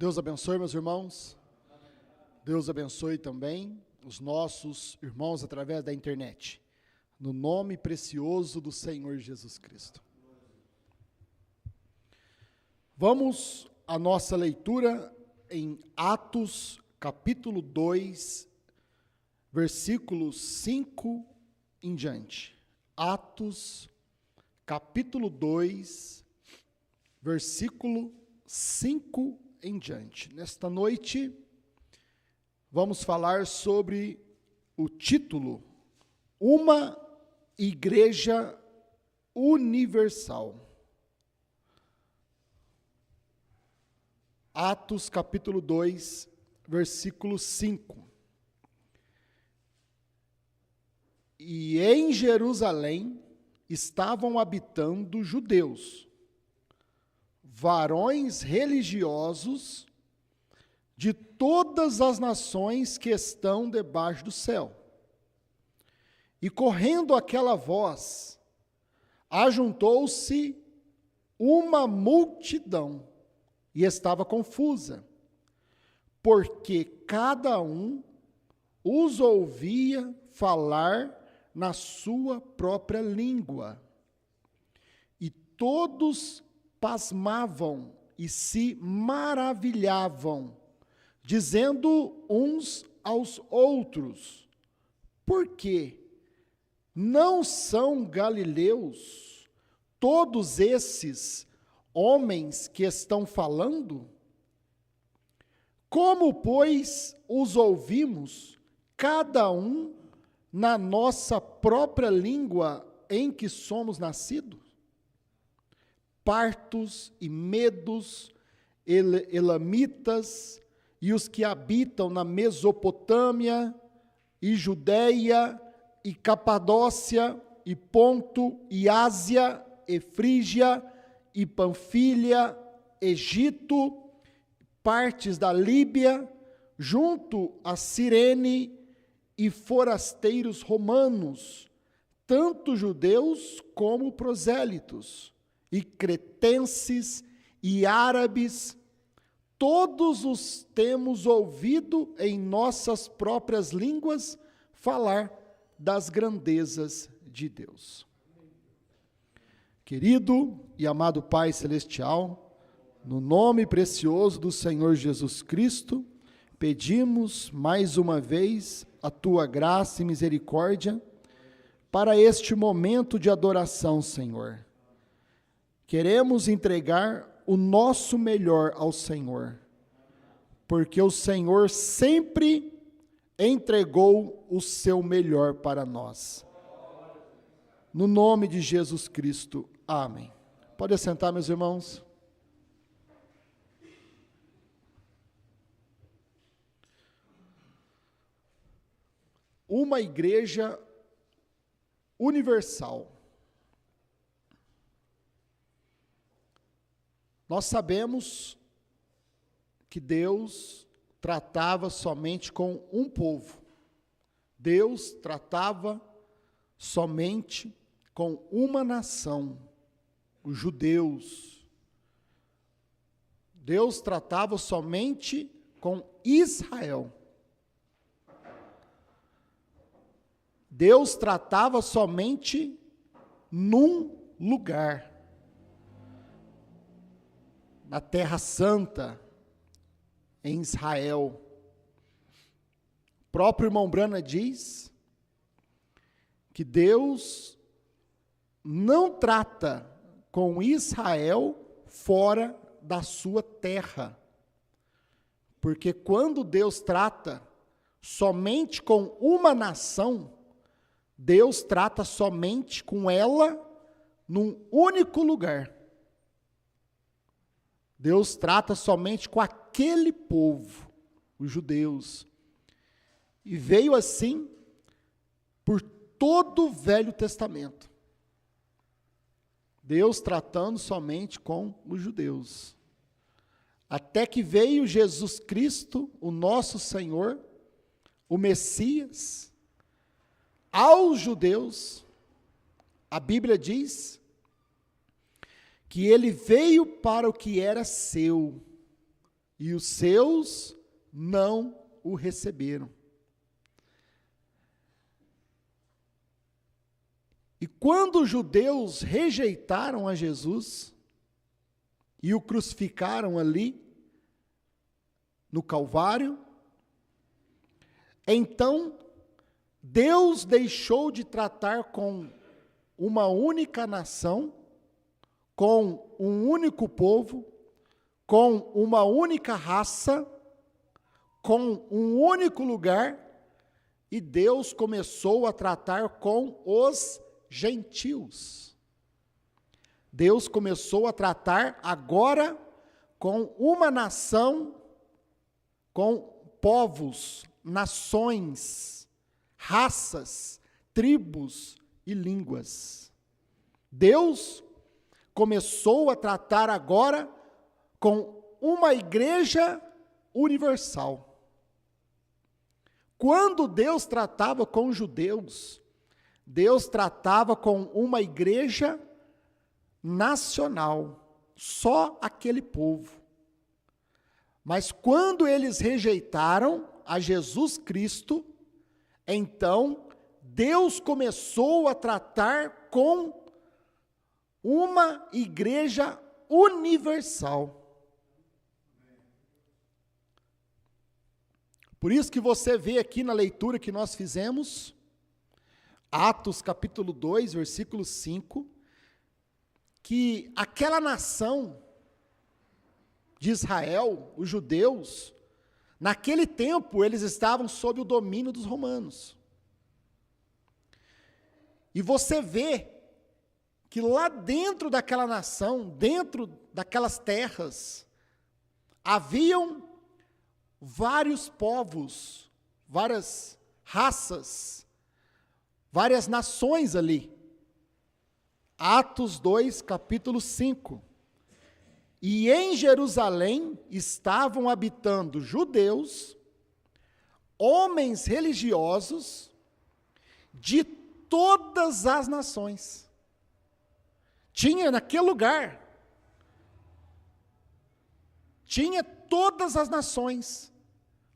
Deus abençoe, meus irmãos. Deus abençoe também os nossos irmãos através da internet. No nome precioso do Senhor Jesus Cristo. Vamos à nossa leitura em Atos, capítulo 2, versículos 5 em diante. Atos, capítulo 2, versículo 5 em diante. Nesta noite, vamos falar sobre o título, Uma Igreja Universal. Atos capítulo 2, versículo 5. E em Jerusalém estavam habitando judeus, varões religiosos de todas as nações que estão debaixo do céu. E correndo aquela voz, ajuntou-se uma multidão, e estava confusa, porque cada um os ouvia falar na sua própria língua. E todos pasmavam e se maravilhavam, dizendo uns aos outros: por quê? Não são galileus todos esses homens que estão falando? Como, pois, os ouvimos, cada um na nossa própria língua em que somos nascidos? Partos e medos, elamitas, e os que habitam na Mesopotâmia, e Judeia, e Capadócia, e Ponto, e Ásia, e Frígia, e Panfilha, Egito, partes da Líbia, junto a Cirene, e forasteiros romanos, tanto judeus como prosélitos, e cretenses, e árabes, todos os temos ouvido em nossas próprias línguas falar das grandezas de Deus. Querido e amado Pai Celestial, no nome precioso do Senhor Jesus Cristo, pedimos mais uma vez a Tua graça e misericórdia para este momento de adoração, Senhor. Queremos entregar o nosso melhor ao Senhor, porque o Senhor sempre entregou o seu melhor para nós. No nome de Jesus Cristo, amém. Pode assentar, meus irmãos. Uma igreja universal. Nós sabemos que Deus tratava somente com um povo. Deus tratava somente com uma nação, os judeus. Deus tratava somente com Israel. Deus tratava somente num lugar, na Terra Santa, em Israel. O próprio irmão Brana diz que Deus não trata com Israel fora da sua terra, porque quando Deus trata somente com uma nação, Deus trata somente com ela num único lugar. Deus trata somente com aquele povo, os judeus. E veio assim por todo o Velho Testamento. Deus tratando somente com os judeus. Até que veio Jesus Cristo, o nosso Senhor, o Messias, aos judeus. A Bíblia diz que ele veio para o que era seu, e os seus não o receberam. E quando os judeus rejeitaram a Jesus e o crucificaram ali no Calvário, então Deus deixou de tratar com uma única nação, com um único povo, com uma única raça, com um único lugar, e Deus começou a tratar com os gentios. Deus começou a tratar agora com uma nação, com povos, nações, raças, tribos e línguas. Deus começou a tratar agora com uma igreja universal. Quando Deus tratava com os judeus, Deus tratava com uma igreja nacional, só aquele povo. Mas quando eles rejeitaram a Jesus Cristo, então Deus começou a tratar com uma igreja universal. Por isso que você vê aqui na leitura que nós fizemos, Atos capítulo 2, versículo 5, que aquela nação de Israel, os judeus, naquele tempo eles estavam sob o domínio dos romanos. E você vê que lá dentro daquela nação, dentro daquelas terras, haviam vários povos, várias raças, várias nações ali. Atos 2, capítulo 5. E em Jerusalém estavam habitando judeus, homens religiosos de todas as nações. Tinha naquele lugar, tinha todas as nações,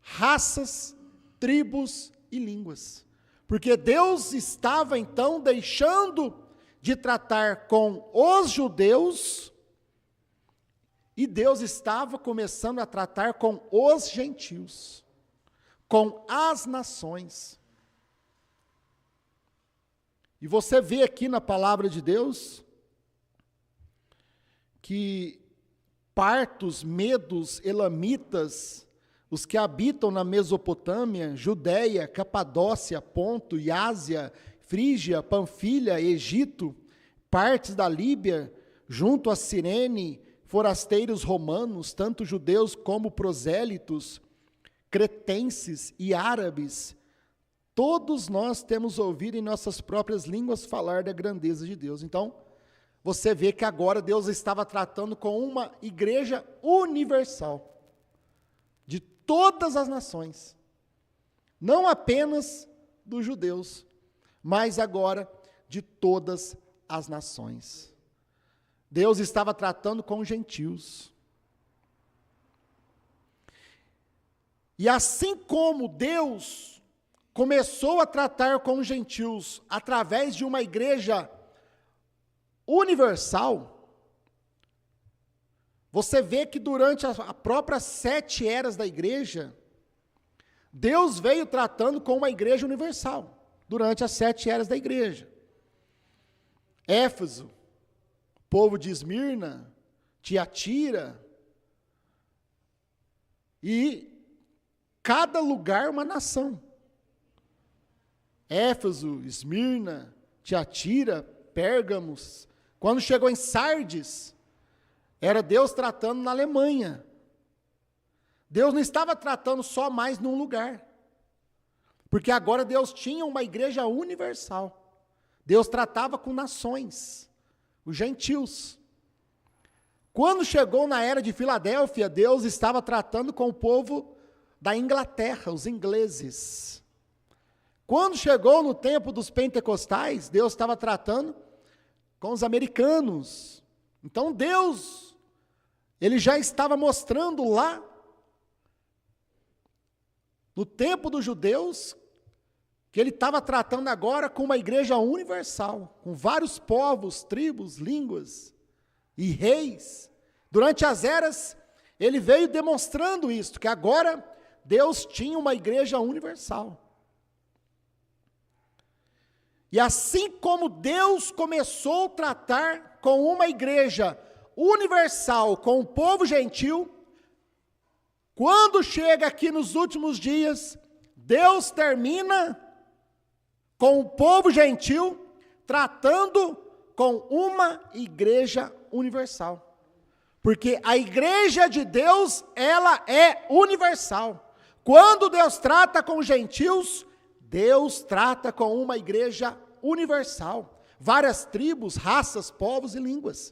raças, tribos e línguas. Porque Deus estava então deixando de tratar com os judeus e Deus estava começando a tratar com os gentios, com as nações. E você vê aqui na palavra de Deus que partos, medos, elamitas, os que habitam na Mesopotâmia, Judéia, Capadócia, Ponto e Ásia, Frígia, Panfilha, Egito, partes da Líbia, junto a Cirene, forasteiros romanos, tanto judeus como prosélitos, cretenses e árabes, todos nós temos ouvido em nossas próprias línguas falar da grandeza de Deus. Então, você vê que agora Deus estava tratando com uma igreja universal, de todas as nações, não apenas dos judeus, mas agora de todas as nações. Deus estava tratando com os gentios. E assim como Deus começou a tratar com os gentios através de uma igreja universal, você vê que durante a própria 7 eras da igreja, Deus veio tratando com uma igreja universal, durante as 7 eras da igreja. Éfeso, povo de Esmirna, Tiatira, e cada lugar uma nação. Éfeso, Esmirna, Tiatira, Pérgamos. Quando chegou em Sardes, era Deus tratando na Alemanha. Deus não estava tratando só mais num lugar, porque agora Deus tinha uma igreja universal. Deus tratava com nações, os gentios. Quando chegou na era de Filadélfia, Deus estava tratando com o povo da Inglaterra, os ingleses. Quando chegou no tempo dos pentecostais, Deus estava tratando com os americanos. Então Deus, Ele já estava mostrando lá no tempo dos judeus, que ele estava tratando agora com uma igreja universal, com vários povos, tribos, línguas e reis. Durante as eras, ele veio demonstrando isso, que agora Deus tinha uma igreja universal. E assim como Deus começou a tratar com uma igreja universal, com o povo gentil, quando chega aqui nos últimos dias, Deus termina com o povo gentil, tratando com uma igreja universal. Porque a igreja de Deus, ela é universal. Quando Deus trata com os gentios, Deus trata com uma igreja universal. Várias tribos, raças, povos e línguas.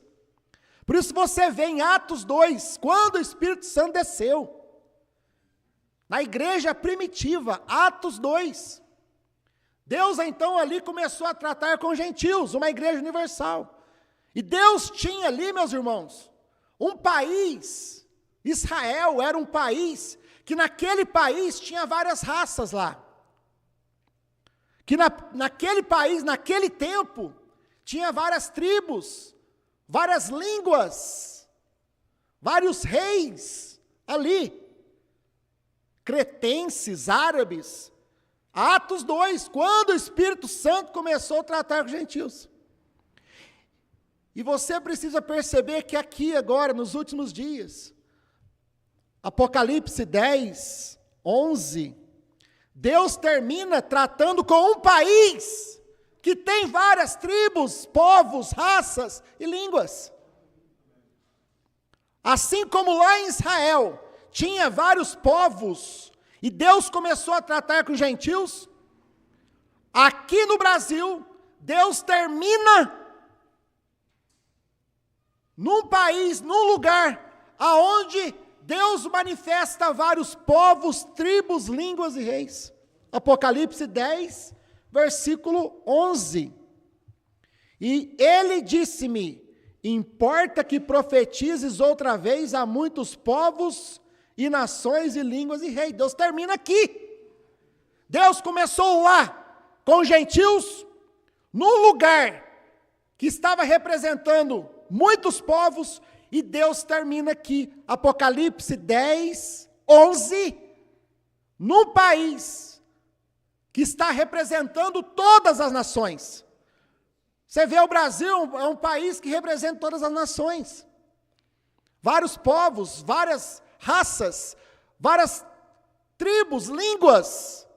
Por isso você vê em Atos 2, quando o Espírito Santo desceu, na igreja primitiva, Atos 2, Deus então ali começou a tratar com gentios, uma igreja universal. E Deus tinha ali, meus irmãos, um país, Israel era um país, que naquele país tinha várias raças lá. Que naquele país, naquele tempo, tinha várias tribos, várias línguas, vários reis ali, cretenses, árabes. Atos 2, quando o Espírito Santo começou a tratar com os gentios. E você precisa perceber que aqui agora, nos últimos dias, Apocalipse 10, 11, Deus termina tratando com um país que tem várias tribos, povos, raças e línguas. Assim como lá em Israel tinha vários povos, e Deus começou a tratar com os gentios, aqui no Brasil, Deus termina num país, num lugar, aonde Deus manifesta vários povos, tribos, línguas e reis. Apocalipse 10, versículo 11. E ele disse-me, importa que profetizes outra vez a muitos povos e nações e línguas e reis. Deus termina aqui. Deus começou lá, com os gentios, num lugar que estava representando muitos povos, e Deus termina aqui, Apocalipse 10, 11, num país que está representando todas as nações. Você vê o Brasil, é um país que representa todas as nações. Vários povos, várias raças, várias tribos, línguas.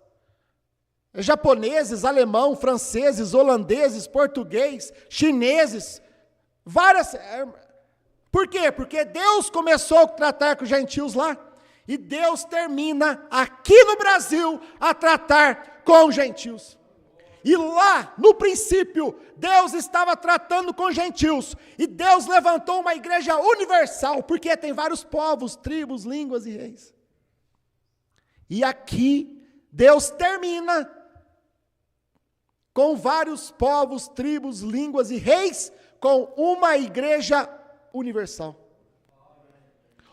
Japoneses, alemão, franceses, holandeses, português, chineses, várias. Por quê? Porque Deus começou a tratar com os gentios lá, e Deus termina aqui no Brasil a tratar com os gentios. E lá, no princípio, Deus estava tratando com os gentios, e Deus levantou uma igreja universal, porque tem vários povos, tribos, línguas e reis. E aqui, Deus termina com vários povos, tribos, línguas e reis, com uma igreja universal.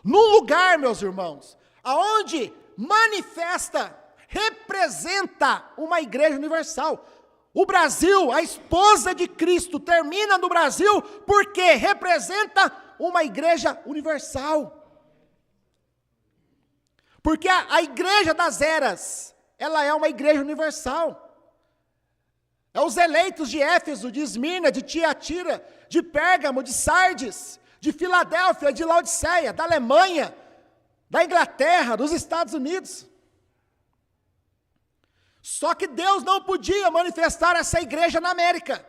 Num lugar, meus irmãos, aonde manifesta, representa uma igreja universal. O Brasil, a esposa de Cristo, termina no Brasil porque representa uma igreja universal. Porque a igreja das eras, ela é uma igreja universal. É os eleitos de Éfeso, de Esmirna, de Tiatira, de Pérgamo, de Sardes, de Filadélfia, de Laodiceia, da Alemanha, da Inglaterra, dos Estados Unidos. Só que Deus não podia manifestar essa igreja na América,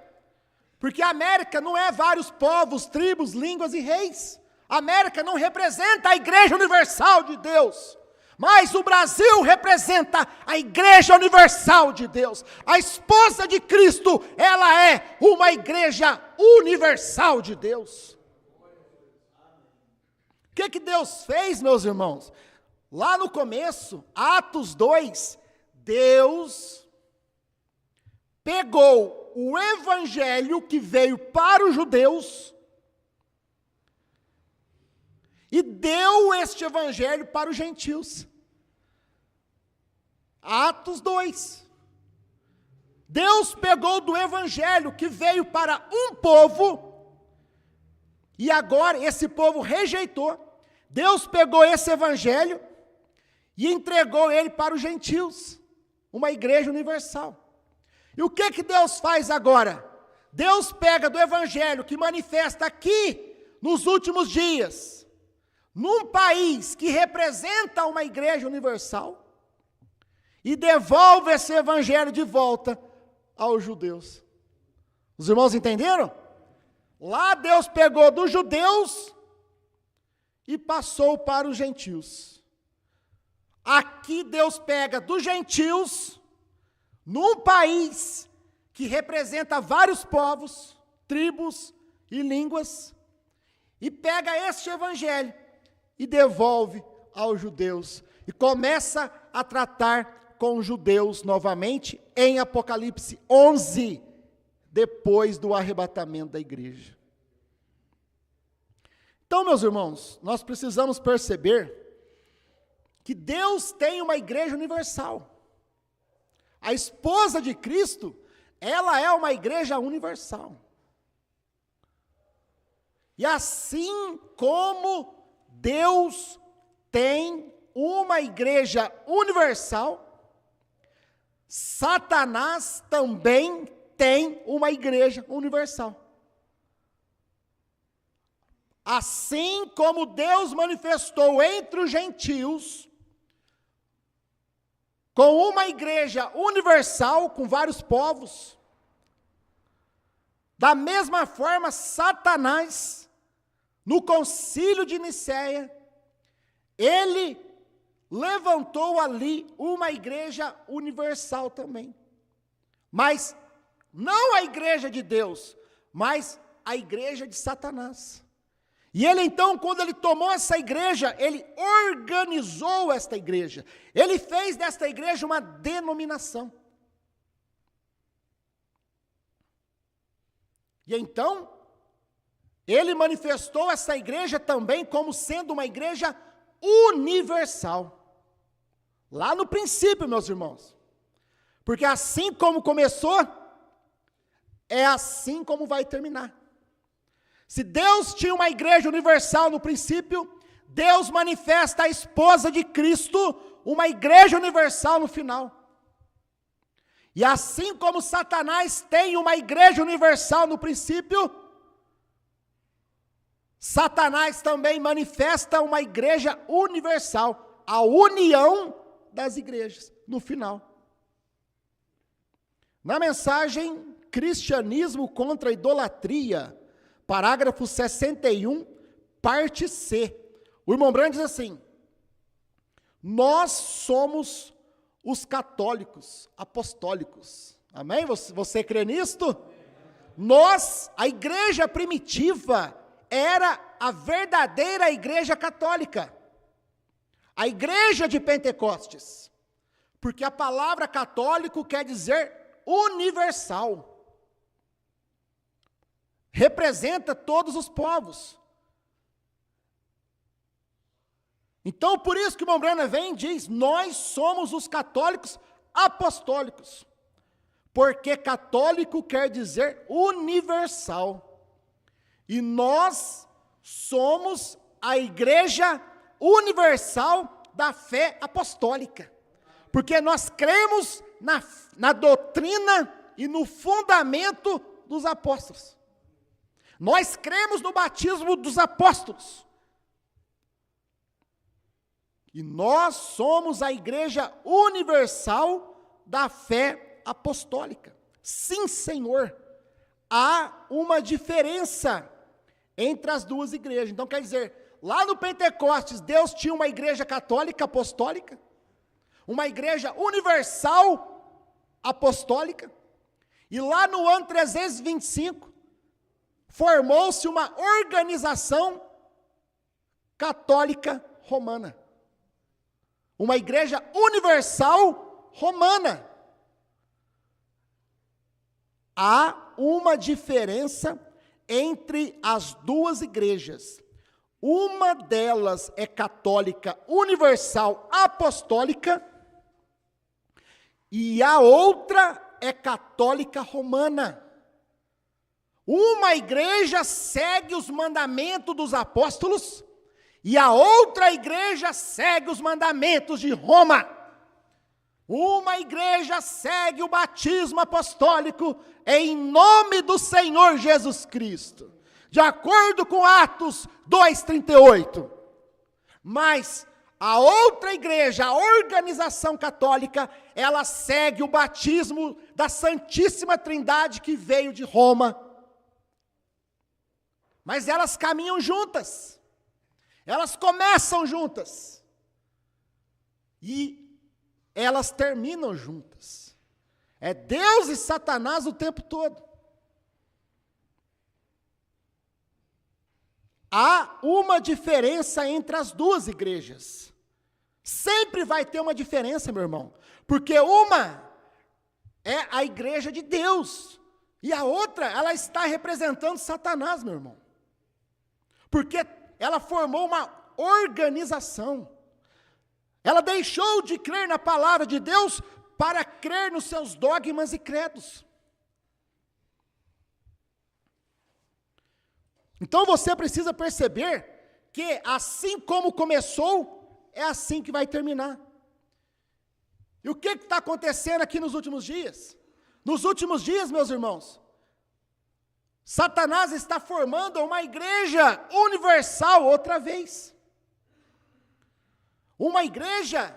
porque a América não é vários povos, tribos, línguas e reis. A América não representa a igreja universal de Deus, mas o Brasil representa a igreja universal de Deus. A esposa de Cristo, ela é uma igreja universal de Deus. O que Deus fez, meus irmãos? Lá no começo, Atos 2, Deus pegou o evangelho que veio para os judeus e deu este evangelho para os gentios. Atos 2. Deus pegou do evangelho que veio para um povo, e agora esse povo rejeitou. Deus pegou esse evangelho e entregou ele para os gentios, uma igreja universal. E o que Deus faz agora? Deus pega do evangelho que manifesta aqui, nos últimos dias, num país que representa uma igreja universal, e devolve esse evangelho de volta aos judeus. Os irmãos entenderam? Lá Deus pegou dos judeus e passou para os gentios. Aqui Deus pega dos gentios, num país que representa vários povos, tribos e línguas, e pega este evangelho e devolve aos judeus, e começa a tratar com os judeus novamente, em Apocalipse 11, depois do arrebatamento da igreja. Então, meus irmãos, nós precisamos perceber que Deus tem uma igreja universal. A esposa de Cristo, ela é uma igreja universal. E assim como Deus tem uma igreja universal, Satanás também tem uma igreja universal. Assim como Deus manifestou entre os gentios, com uma igreja universal, com vários povos, da mesma forma, Satanás, no concílio de Nicéia, ele levantou ali uma igreja universal também. Mas não a igreja de Deus, mas a igreja de Satanás. E ele então, quando ele tomou essa igreja, ele organizou esta igreja. Ele fez desta igreja uma denominação. E então, ele manifestou essa igreja também como sendo uma igreja universal. Lá no princípio, meus irmãos. Porque assim como começou, é assim como vai terminar. Se Deus tinha uma igreja universal no princípio, Deus manifesta a esposa de Cristo, uma igreja universal no final. E assim como Satanás tem uma igreja universal no princípio, Satanás também manifesta uma igreja universal, a união das igrejas, no final. Na mensagem Cristianismo contra a Idolatria, parágrafo 61, parte C, o irmão Brandt diz assim: nós somos os católicos apostólicos. Amém? Você crê nisto? Nós, a igreja primitiva, era a verdadeira igreja católica. A igreja de Pentecostes. Porque a palavra católico quer dizer universal. Representa todos os povos. Então, por isso que o irmão Branham vem e diz: nós somos os católicos apostólicos. Porque católico quer dizer universal. E nós somos a igreja universal da fé apostólica. Porque nós cremos na doutrina e no fundamento dos apóstolos. Nós cremos no batismo dos apóstolos. E nós somos a igreja universal da fé apostólica. Sim, Senhor, há uma diferença entre as duas igrejas. Então, quer dizer, lá no Pentecostes, Deus tinha uma igreja católica apostólica, uma igreja universal apostólica, e lá no ano 325, formou-se uma organização católica romana. Uma igreja universal romana. Há uma diferença entre as duas igrejas. Uma delas é católica universal apostólica, e a outra é católica romana. Uma igreja segue os mandamentos dos apóstolos e a outra igreja segue os mandamentos de Roma. Uma igreja segue o batismo apostólico em nome do Senhor Jesus Cristo, de acordo com Atos 2:38. Mas a outra igreja, a organização católica, ela segue o batismo da Santíssima Trindade que veio de Roma. Mas elas caminham juntas, elas começam juntas, e elas terminam juntas. É Deus e Satanás o tempo todo. Há uma diferença entre as duas igrejas. Sempre vai ter uma diferença, meu irmão, porque uma é a igreja de Deus, e a outra, ela está representando Satanás, meu irmão. Porque ela formou uma organização. Ela deixou de crer na palavra de Deus para crer nos seus dogmas e credos. Então você precisa perceber que assim como começou, é assim que vai terminar. E o que está acontecendo aqui nos últimos dias? Nos últimos dias, meus irmãos, Satanás está formando uma igreja universal outra vez. Uma igreja,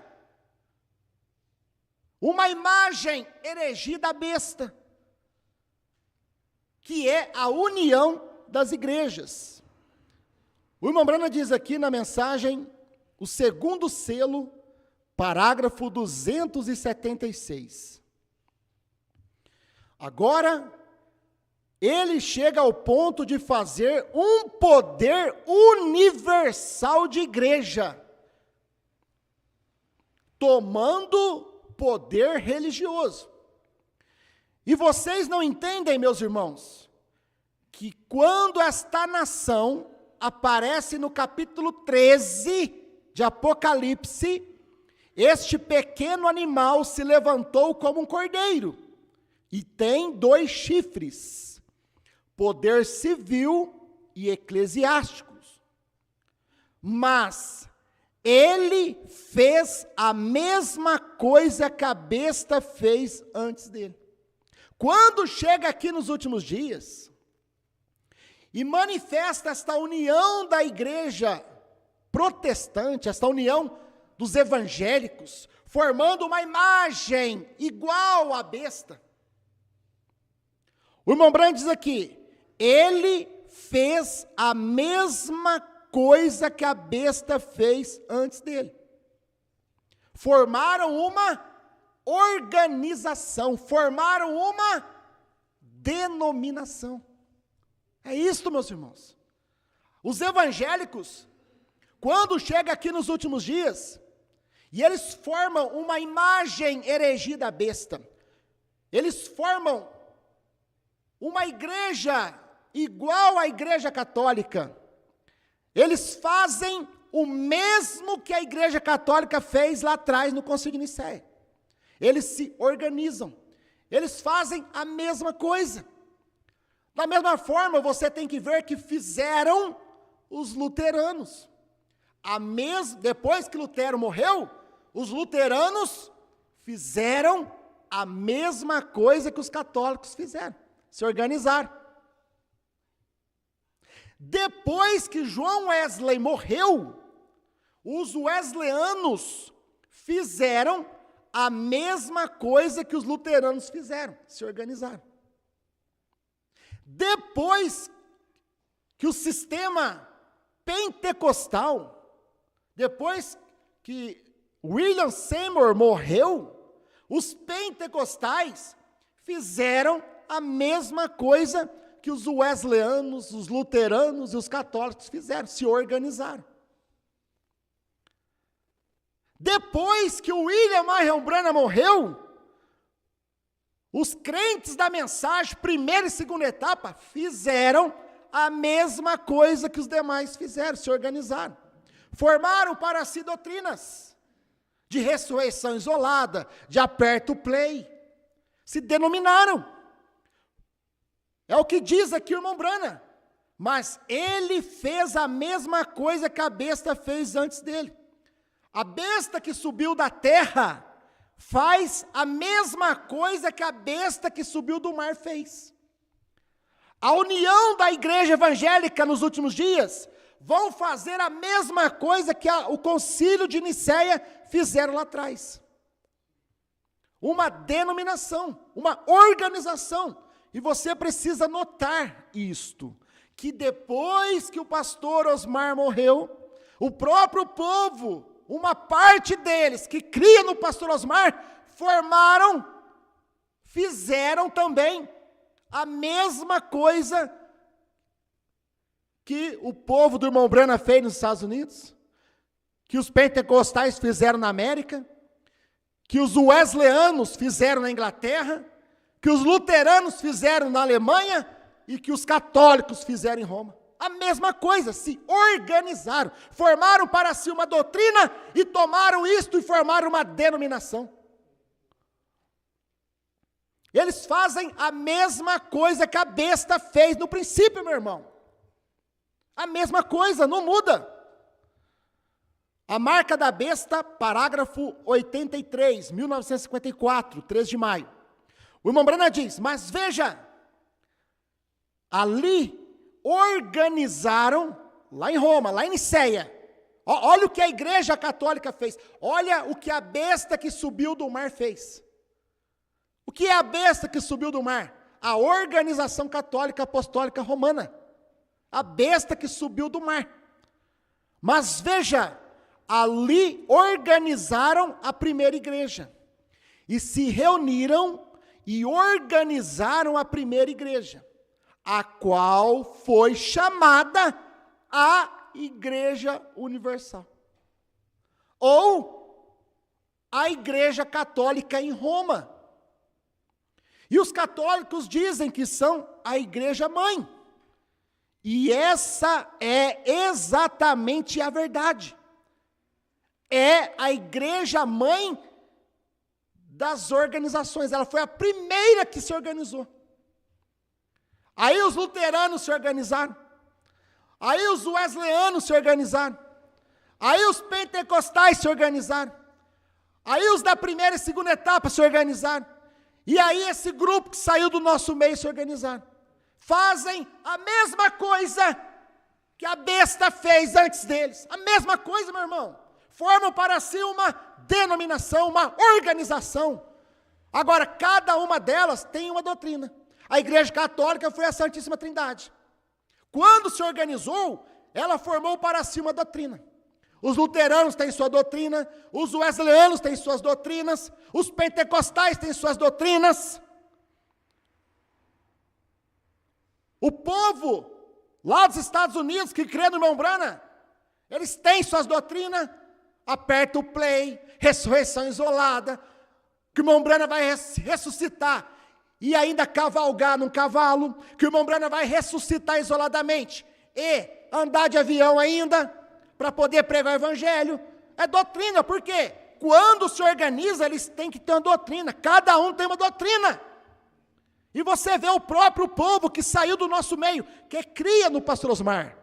uma imagem heresia da besta, que é a união das igrejas. O irmão Branham diz aqui na mensagem, o segundo selo, parágrafo 276. Agora, ele chega ao ponto de fazer um poder universal de igreja, tomando poder religioso. E vocês não entendem, meus irmãos, que quando esta nação aparece no capítulo 13 de Apocalipse, este pequeno animal se levantou como um cordeiro, e tem 2 chifres, poder civil e eclesiásticos. Mas ele fez a mesma coisa que a besta fez antes dele. Quando chega aqui nos últimos dias e manifesta esta união da igreja protestante, esta união dos evangélicos, formando uma imagem igual à besta. O irmão Branham diz aqui, ele fez a mesma coisa que a besta fez antes dele. Formaram uma organização, formaram uma denominação. É isto, meus irmãos. Os evangélicos, quando chega aqui nos últimos dias, e eles formam uma imagem heresia da besta, eles formam uma igreja igual à igreja católica, eles fazem o mesmo que a igreja católica fez lá atrás no Concílio de Nicéia. Eles se organizam, eles fazem a mesma coisa. Da mesma forma, você tem que ver que fizeram os luteranos. Depois que Lutero morreu, os luteranos fizeram a mesma coisa que os católicos fizeram, se organizaram. Depois que John Wesley morreu, os wesleyanos fizeram a mesma coisa que os luteranos fizeram, se organizaram. Depois que o sistema pentecostal, depois que William Seymour morreu, os pentecostais fizeram a mesma coisa que os wesleyanos, os luteranos e os católicos fizeram, se organizaram. Depois que o William Marion Branham morreu, os crentes da mensagem, primeira e segunda etapa, fizeram a mesma coisa que os demais fizeram, se organizaram. Formaram para si doutrinas, de ressurreição isolada, de aperta o play. Se denominaram. É o que diz aqui o irmão Branham. Mas ele fez a mesma coisa que a besta fez antes dele. A besta que subiu da terra faz a mesma coisa que a besta que subiu do mar fez. A união da igreja evangélica nos últimos dias vão fazer a mesma coisa que o concílio de Nicéia fizeram lá atrás. Uma denominação, uma organização. E você precisa notar isto, que depois que o pastor Osmar morreu, o próprio povo, uma parte deles que cria no pastor Osmar, fizeram também a mesma coisa que o povo do irmão Branham fez nos Estados Unidos, que os pentecostais fizeram na América, que os wesleyanos fizeram na Inglaterra, que os luteranos fizeram na Alemanha e que os católicos fizeram em Roma. A mesma coisa, se organizaram, formaram para si uma doutrina e tomaram isto e formaram uma denominação. Eles fazem a mesma coisa que a besta fez no princípio, meu irmão. A mesma coisa, não muda. A marca da besta, parágrafo 83, 1954, 3 de maio. O irmão Branham diz, mas veja, ali organizaram, lá em Roma, lá em Nicéia, olha o que a igreja católica fez, olha o que a besta que subiu do mar fez. O que é a besta que subiu do mar? A organização católica apostólica romana. A besta que subiu do mar. Mas veja, ali organizaram a primeira igreja. E se reuniram e organizaram a primeira igreja, a qual foi chamada a Igreja Universal. Ou a Igreja Católica em Roma. E os católicos dizem que são a igreja mãe. E essa é exatamente a verdade. É a igreja mãe das organizações. Ela foi a primeira que se organizou. Aí os luteranos se organizaram. Aí os wesleyanos se organizaram. Aí os pentecostais se organizaram. Aí os da primeira e segunda etapa se organizaram. E aí esse grupo que saiu do nosso meio se organizaram. Fazem a mesma coisa que a besta fez antes deles. A mesma coisa, meu irmão. Formam para si uma denominação, uma organização. Agora, cada uma delas tem uma doutrina. A Igreja Católica foi a Santíssima Trindade. Quando se organizou, ela formou para si uma doutrina. Os luteranos têm sua doutrina, os wesleyanos têm suas doutrinas, os pentecostais têm suas doutrinas. O povo lá dos Estados Unidos que crê no irmão Branham, eles têm suas doutrinas, aperta o play, ressurreição isolada, que o irmão Branham vai ressuscitar e ainda cavalgar num cavalo, que o irmão Branham vai ressuscitar isoladamente e andar de avião ainda, para poder pregar o evangelho. É doutrina, por quê? Quando se organiza, eles têm que ter uma doutrina, cada um tem uma doutrina. E você vê o próprio povo que saiu do nosso meio, que cria no pastor Osmar.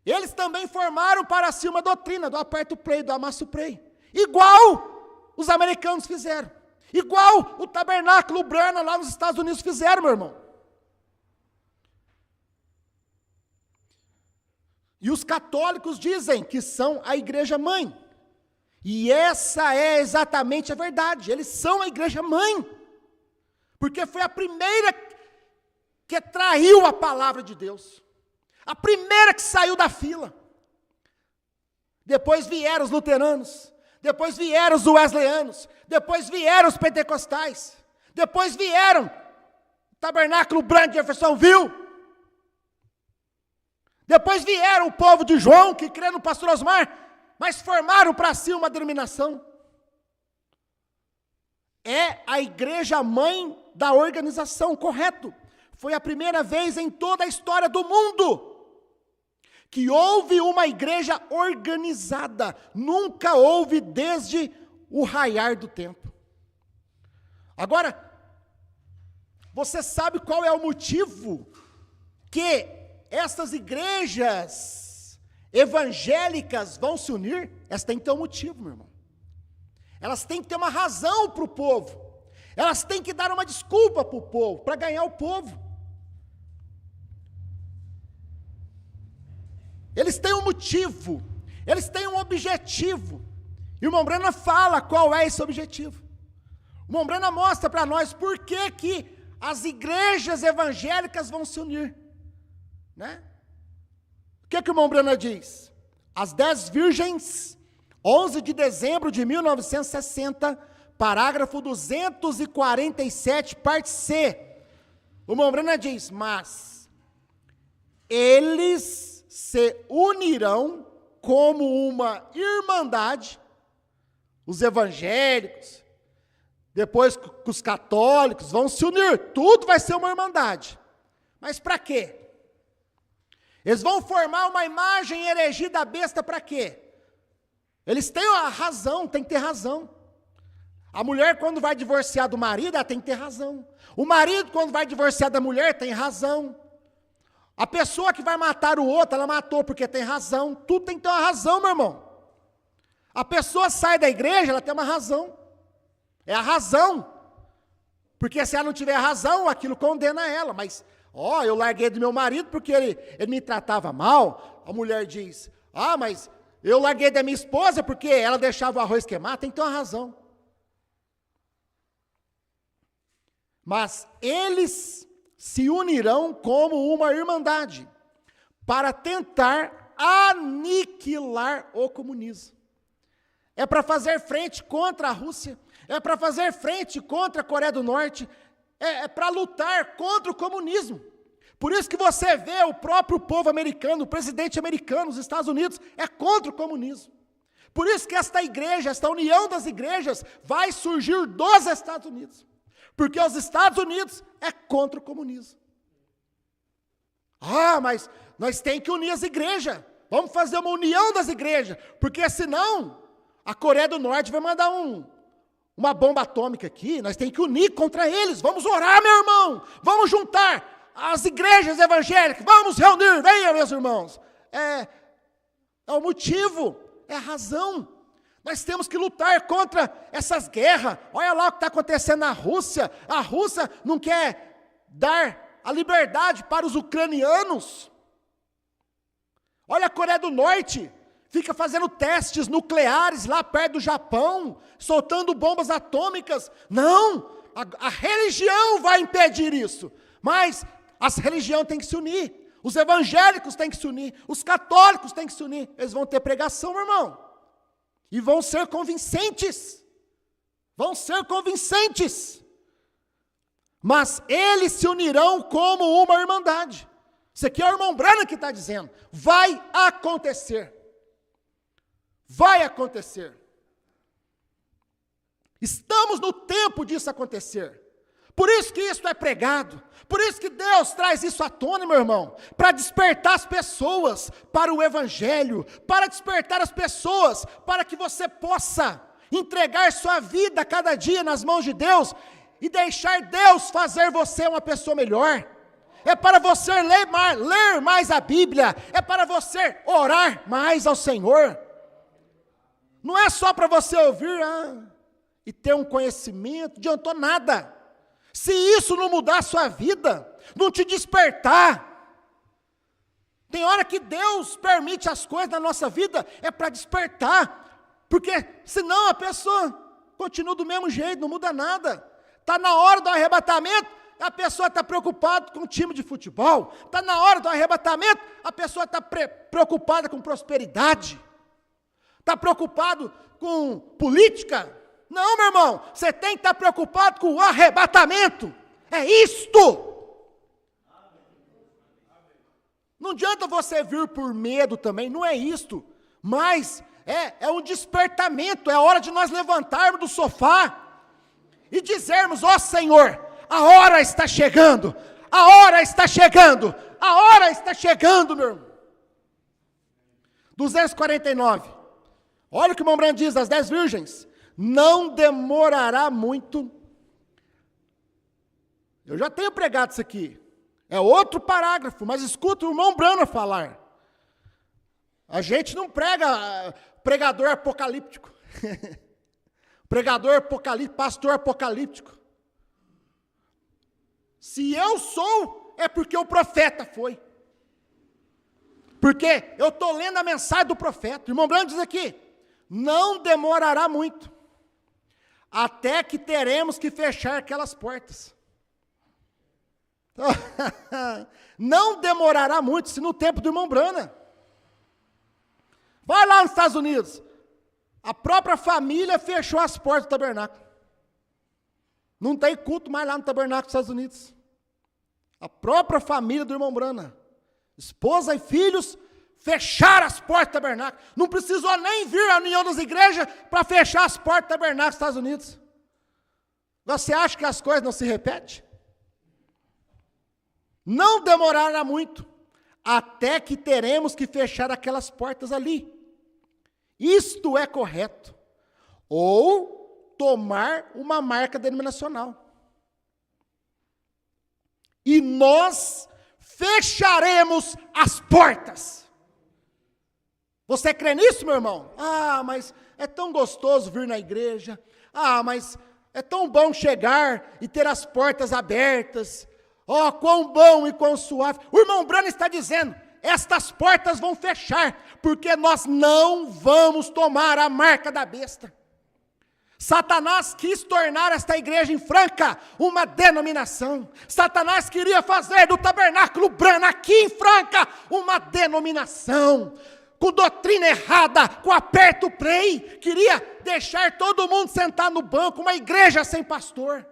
Eles também formaram para si uma doutrina, do aperto play, do amasso play. Igual os americanos fizeram. Igual o tabernáculo Branham lá nos Estados Unidos fizeram, meu irmão. E os católicos dizem que são a igreja mãe. E essa é exatamente a verdade. Eles são a igreja mãe. Porque foi a primeira que traiu a palavra de Deus. A primeira que saiu da fila. Depois vieram os luteranos. Depois vieram os wesleyanos. Depois vieram os pentecostais. Depois vieram o tabernáculo Branham de Jeffersonville. Depois vieram o povo de João, que crê no pastor Osmar, mas formaram para si uma denominação. É a igreja mãe da organização, correto? Foi a primeira vez em toda a história do mundo que houve uma igreja organizada, nunca houve desde o raiar do tempo. Agora, você sabe qual é o motivo que essas igrejas evangélicas vão se unir? Elas têm que ter um motivo, meu irmão. Elas têm que ter uma razão para o povo. Elas têm que dar uma desculpa para o povo, para ganhar o povo. Eles têm um motivo, eles têm um objetivo. E o irmão Brana fala qual é esse objetivo. O irmão Brana mostra para nós por que as igrejas evangélicas vão se unir. Né? O que o irmão Brana diz? As 10 virgens, 11 de dezembro de 1960, parágrafo 247, parte C. O irmão Brana diz, mas eles se unirão como uma irmandade, os evangélicos, depois que os católicos vão se unir, tudo vai ser uma irmandade. Mas para quê? Eles vão formar uma imagem erigida besta para quê? Eles têm a razão, tem que ter razão. A mulher, quando vai divorciar do marido, ela tem que ter razão. O marido, quando vai divorciar da mulher, tem razão. A pessoa que vai matar o outro, ela matou porque tem razão. Tudo tem que ter uma razão, meu irmão. A pessoa sai da igreja, ela tem uma razão. É a razão. Porque se ela não tiver razão, aquilo condena ela. Mas, eu larguei do meu marido porque ele me tratava mal. A mulher diz, mas eu larguei da minha esposa porque ela deixava o arroz queimar. Tem que ter uma razão. Mas eles se unirão como uma irmandade para tentar aniquilar o comunismo. É para fazer frente contra a Rússia, é para fazer frente contra a Coreia do Norte, é para lutar contra o comunismo. Por isso que você vê o próprio povo americano, o presidente americano, os Estados Unidos, é contra o comunismo. Por isso que esta igreja, esta união das igrejas, vai surgir dos Estados Unidos. Porque os Estados Unidos é contra o comunismo. Mas nós temos que unir as igrejas. Vamos fazer uma união das igrejas. Porque senão, a Coreia do Norte vai mandar uma bomba atômica aqui. Nós temos que unir contra eles. Vamos orar, meu irmão. Vamos juntar as igrejas evangélicas. Vamos reunir. Venha, meus irmãos. É o motivo, é a razão. Nós temos que lutar contra essas guerras. Olha lá o que está acontecendo na Rússia. A Rússia não quer dar a liberdade para os ucranianos. Olha a Coreia do Norte. Fica fazendo testes nucleares lá perto do Japão. Soltando bombas atômicas. Não, a religião vai impedir isso. Mas as religiões têm que se unir. Os evangélicos têm que se unir. Os católicos têm que se unir. Eles vão ter pregação, meu irmão. E vão ser convincentes. Vão ser convincentes. Mas eles se unirão como uma irmandade. Isso aqui é o irmão Brana que está dizendo. Vai acontecer. Vai acontecer. Estamos no tempo disso acontecer. Por isso que isso é pregado. Por isso que Deus traz isso à tona, meu irmão. Para despertar as pessoas para o Evangelho. Para despertar as pessoas para que você possa entregar sua vida cada dia nas mãos de Deus. E deixar Deus fazer você uma pessoa melhor. É para você ler mais a Bíblia. É para você orar mais ao Senhor. Não é só para você ouvir e ter um conhecimento. Não adiantou nada. Se isso não mudar a sua vida, não te despertar. Tem hora que Deus permite as coisas na nossa vida, é para despertar. Porque senão a pessoa continua do mesmo jeito, não muda nada. Está na hora do arrebatamento, a pessoa está preocupada com o time de futebol. Está na hora do arrebatamento, a pessoa está preocupada com prosperidade. Está preocupado com política. Não, meu irmão, você tem que estar preocupado com o arrebatamento. É isto. Não adianta você vir por medo também, não é isto. Mas é um despertamento, é a hora de nós levantarmos do sofá e dizermos, Senhor, a hora está chegando, a hora está chegando, a hora está chegando, meu irmão. 249. Olha o que o irmão Branham diz, das 10 virgens. Não demorará muito. Eu já tenho pregado isso aqui. É outro parágrafo, mas escuta o irmão Branham falar. A gente não prega pregador apocalíptico. Pregador apocalíptico, pastor apocalíptico. Se eu sou, é porque o profeta foi. Porque eu estou lendo a mensagem do profeta. O irmão Branham diz aqui, não demorará muito, até que teremos que fechar aquelas portas. Não demorará muito, se no tempo do irmão Branham. Vai lá nos Estados Unidos, a própria família fechou as portas do tabernáculo. Não tem culto mais lá no tabernáculo dos Estados Unidos. A própria família do irmão Branham, esposa e filhos, fecharam as portas do tabernáculo. Não precisou nem vir a união das igrejas para fechar as portas do tabernáculo dos Estados Unidos. Você acha que as coisas não se repetem? Não demorará muito, até que teremos que fechar aquelas portas ali. Isto é correto. Ou tomar uma marca denominacional. E nós fecharemos as portas. Você crê nisso, meu irmão? Ah, mas é tão gostoso vir na igreja. Ah, mas é tão bom chegar e ter as portas abertas. Oh, quão bom e quão suave. O irmão Branham está dizendo, estas portas vão fechar, porque nós não vamos tomar a marca da besta. Satanás quis tornar esta igreja em Franca uma denominação. Satanás queria fazer do tabernáculo Branham aqui em Franca uma denominação. Com doutrina errada, com aperto play. Queria deixar todo mundo sentar no banco, uma igreja sem pastor.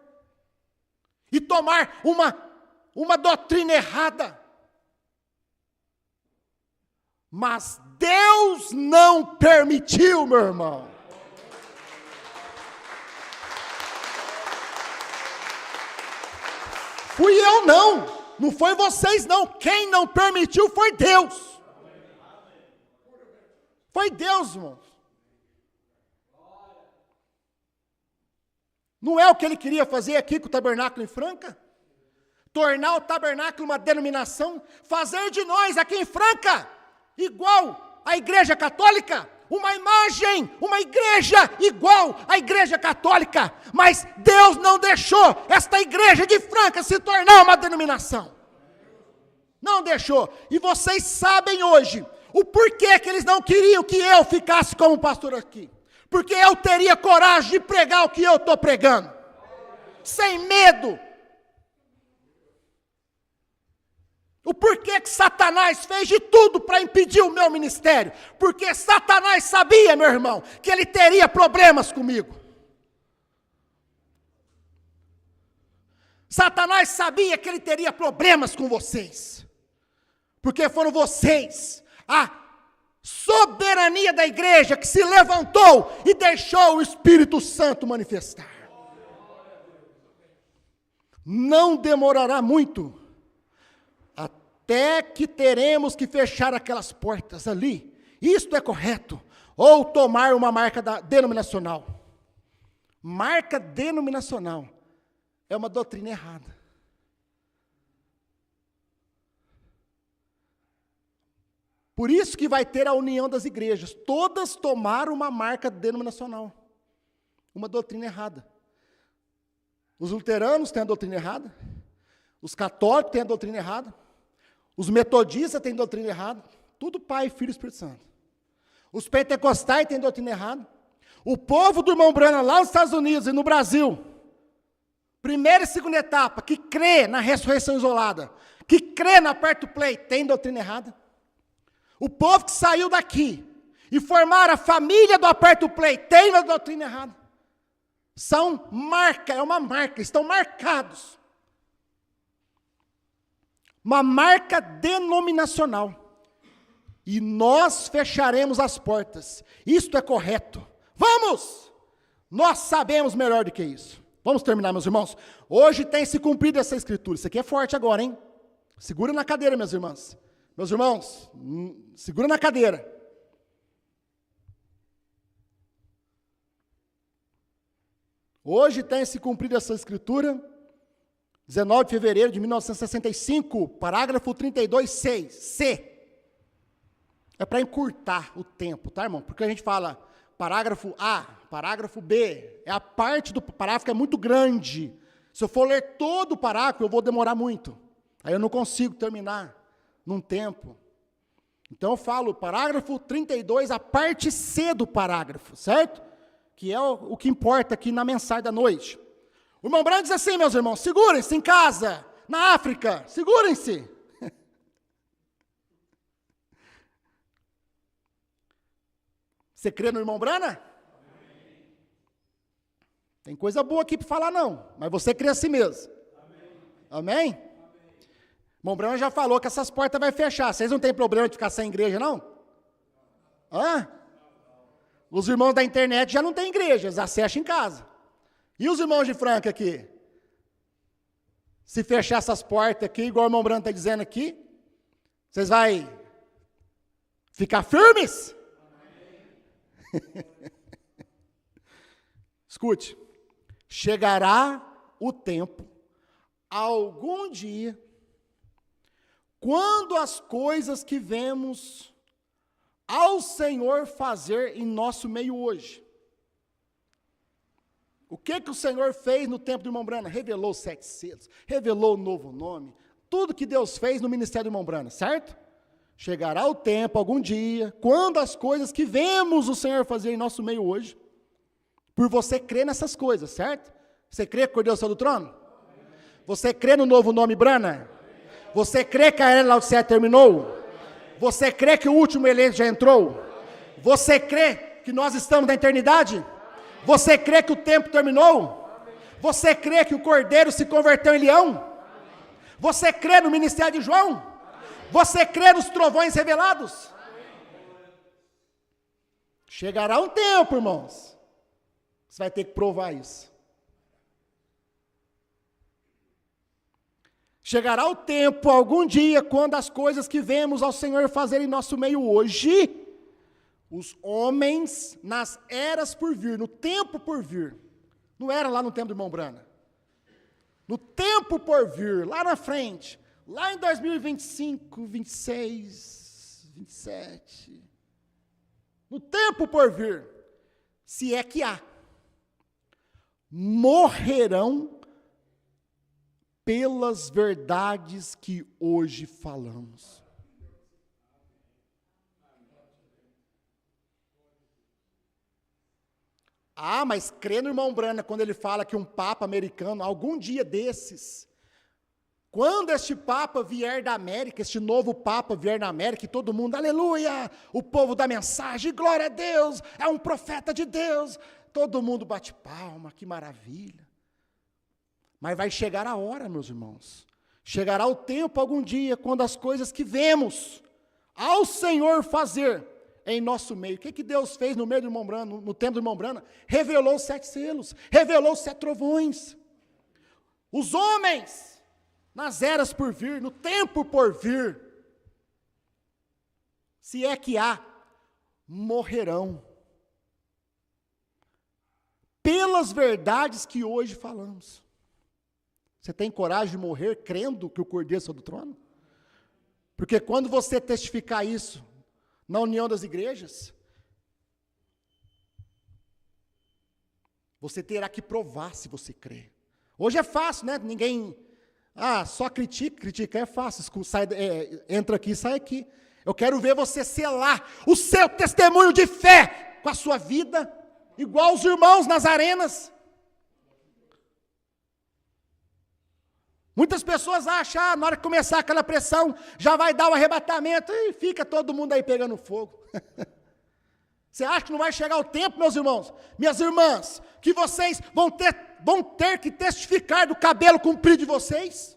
E tomar uma doutrina errada. Mas Deus não permitiu, meu irmão. Fui eu não foi vocês não. Quem não permitiu foi Deus. Foi Deus, irmãos. Não é o que ele queria fazer aqui com o tabernáculo em Franca? Tornar o tabernáculo uma denominação, fazer de nós aqui em Franca, igual à igreja católica, uma imagem, uma igreja igual à igreja católica, mas Deus não deixou esta igreja de Franca se tornar uma denominação. Não deixou. E vocês sabem hoje o porquê que eles não queriam que eu ficasse como pastor aqui. Porque eu teria coragem de pregar o que eu estou pregando. Sem medo. O porquê que Satanás fez de tudo para impedir o meu ministério? Porque Satanás sabia, meu irmão, que ele teria problemas comigo. Satanás sabia que ele teria problemas com vocês. Porque foram vocês, a soberania da igreja, que se levantou e deixou o Espírito Santo manifestar. Não demorará muito, até que teremos que fechar aquelas portas ali. Isto é correto. Ou tomar uma marca denominacional. Marca denominacional é uma doutrina errada. Por isso que vai ter a união das igrejas. Todas tomaram uma marca denominacional. Uma doutrina errada. Os luteranos têm a doutrina errada. Os católicos têm a doutrina errada. Os metodistas têm doutrina errada. Tudo Pai, Filho e Espírito Santo. Os pentecostais têm doutrina errada. O povo do irmão Branham lá nos Estados Unidos e no Brasil, primeira e segunda etapa, que crê na ressurreição isolada, que crê na perto play, tem doutrina errada. O povo que saiu daqui e formaram a família do aperto play, tem uma doutrina errada. São marca, é uma marca, estão marcados. Uma marca denominacional. E nós fecharemos as portas. Isto é correto. Vamos! Nós sabemos melhor do que isso. Vamos terminar, meus irmãos. Hoje tem se cumprido essa escritura. Isso aqui é forte agora, hein? Segura na cadeira, minhas irmãs. Meus irmãos, segura na cadeira. Hoje tem se cumprido essa escritura, 19 de fevereiro de 1965, parágrafo 32, C. É para encurtar o tempo, tá, irmão? Porque a gente fala parágrafo A, parágrafo B, é a parte do parágrafo que é muito grande. Se eu for ler todo o parágrafo, eu vou demorar muito. Aí eu não consigo terminar num tempo. Então eu falo parágrafo 32, a parte C do parágrafo, certo? Que é o que importa aqui na mensagem da noite. O irmão Branco diz assim, meus irmãos, segurem-se em casa, na África, segurem-se. Você crê no irmão Brana? Tem coisa boa aqui para falar não, mas você crê assim mesmo. Amém? Irmão Brana já falou que essas portas vai fechar. Vocês não têm problema de ficar sem igreja, não? Hã? Os irmãos da internet já não têm igreja, eles acessam em casa. E os irmãos de Franca aqui? Se fechar essas portas aqui, igual o irmão Brana está dizendo aqui, vocês vão ficar firmes? Escute, chegará o tempo, algum dia, quando as coisas que vemos ao Senhor fazer em nosso meio hoje. O que o Senhor fez no tempo do irmão Brana? Revelou os 7 selos, revelou o novo nome, tudo que Deus fez no ministério do irmão Brana, certo? Chegará o tempo, algum dia, quando as coisas que vemos o Senhor fazer em nosso meio hoje, por você crer nessas coisas, certo? Você crê que o Cordeiro saiu do trono? Você crê no novo nome Brana? Você crê que a era Laodiceia terminou? Você crê que o último eleito já entrou? Você crê que nós estamos na eternidade? Você crê que o tempo terminou? Você crê que o Cordeiro se converteu em leão? Você crê no ministério de João? Você crê nos trovões revelados? Chegará um tempo, irmãos, você vai ter que provar isso. Chegará o tempo, algum dia, quando as coisas que vemos ao Senhor fazer em nosso meio hoje, os homens nas eras por vir, no tempo por vir, não era lá no tempo do irmão Brana, no tempo por vir, lá na frente, lá em 2025, 26, 27, no tempo por vir, se é que há, morrerão pelas verdades que hoje falamos. Ah, mas crê no irmão Brana quando ele fala que um papa americano, algum dia desses, quando este Papa vier da América, este novo Papa vier da América, e todo mundo, aleluia, o povo da mensagem, glória a Deus, é um profeta de Deus, todo mundo bate palma, que maravilha. Mas vai chegar a hora, meus irmãos, chegará o tempo algum dia, quando as coisas que vemos ao Senhor fazer em nosso meio, o que Deus fez no meio do irmão Brana, no tempo do irmão Brana? Revelou os 7 selos, revelou os 7 trovões. Os homens, nas eras por vir, no tempo por vir, se é que há, morrerão pelas verdades que hoje falamos. Você tem coragem de morrer crendo que o Cordeiro saiu do trono? Porque quando você testificar isso na união das igrejas, você terá que provar se você crê. Hoje é fácil, né? Ninguém, só criticar é fácil, entra aqui e sai aqui. Eu quero ver você selar o seu testemunho de fé com a sua vida, igual os irmãos nas arenas. Muitas pessoas acham, na hora que começar aquela pressão, já vai dar o arrebatamento, e fica todo mundo aí pegando fogo. Você acha que não vai chegar o tempo, meus irmãos, minhas irmãs, que vocês vão ter que testificar do cabelo comprido de vocês?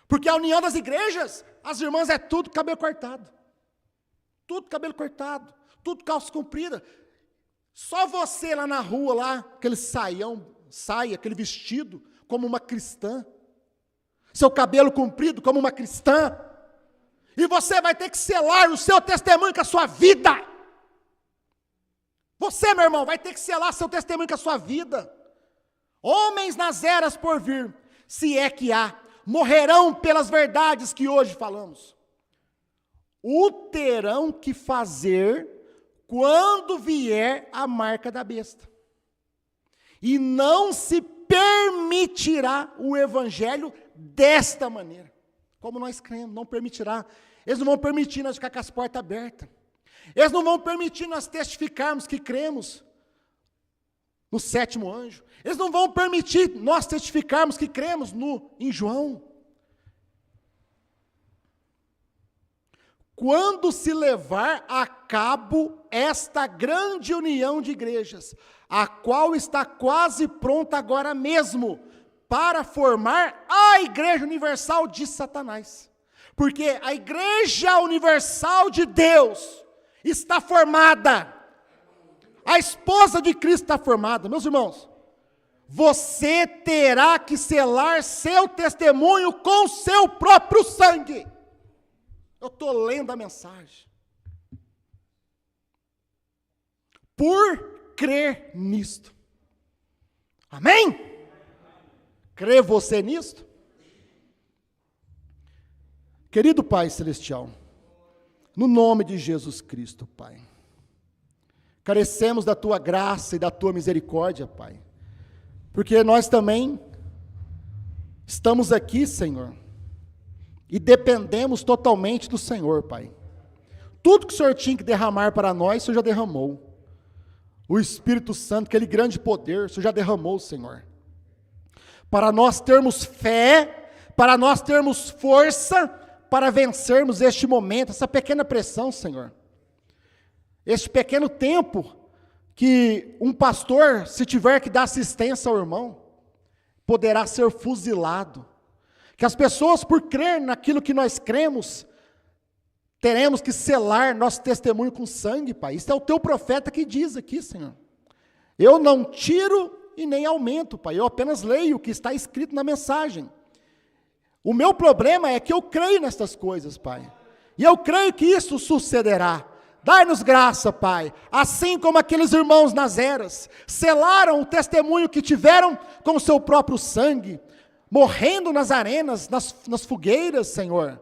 Porque a união das igrejas, as irmãs é tudo cabelo cortado. Tudo cabelo cortado, tudo calça comprida. Só você lá na rua, lá, aquele saia, aquele vestido, como uma cristã, seu cabelo comprido como uma cristã, e você vai ter que selar o seu testemunho com a sua vida. Você, meu irmão, vai ter que selar seu testemunho com a sua vida. Homens nas eras por vir, se é que há, morrerão pelas verdades que hoje falamos. O terão que fazer quando vier a marca da besta. E não se permitirá o evangelho desta maneira. Como nós cremos, não permitirá. Eles não vão permitir nós ficar com as portas abertas. Eles não vão permitir nós testificarmos que cremos no sétimo anjo. Eles não vão permitir nós testificarmos que cremos em João. Quando se levar a cabo esta grande união de igrejas, a qual está quase pronta agora mesmo, para formar a Igreja Universal de Satanás. Porque a Igreja Universal de Deus está formada. A esposa de Cristo está formada. Meus irmãos, você terá que selar seu testemunho com seu próprio sangue. Eu estou lendo a mensagem. Por crer nisto. Amém? Crê você nisto? Querido Pai Celestial, no nome de Jesus Cristo, Pai, carecemos da Tua graça e da Tua misericórdia, Pai, porque nós também estamos aqui, Senhor, e dependemos totalmente do Senhor, Pai. Tudo que o Senhor tinha que derramar para nós, o Senhor já derramou. O Espírito Santo, aquele grande poder, o Senhor já derramou, Senhor. Para nós termos fé, para nós termos força, para vencermos este momento, essa pequena pressão, Senhor. Este pequeno tempo que um pastor, se tiver que dar assistência ao irmão, poderá ser fuzilado. Que as pessoas, por crer naquilo que nós cremos, teremos que selar nosso testemunho com sangue, Pai. Isso é o Teu profeta que diz aqui, Senhor. Eu não tiro e nem aumento, Pai. Eu apenas leio o que está escrito na mensagem. O meu problema é que eu creio nestas coisas, Pai. E eu creio que isso sucederá. Dai-nos graça, Pai. Assim como aqueles irmãos nas eras selaram o testemunho que tiveram com o seu próprio sangue, morrendo nas arenas, nas fogueiras, Senhor.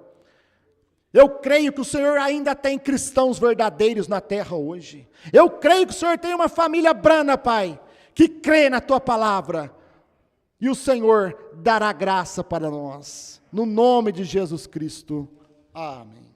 Eu creio que o Senhor ainda tem cristãos verdadeiros na terra hoje. Eu creio que o Senhor tem uma família brana, Pai, que crê na Tua palavra. E o Senhor dará graça para nós. No nome de Jesus Cristo. Amém.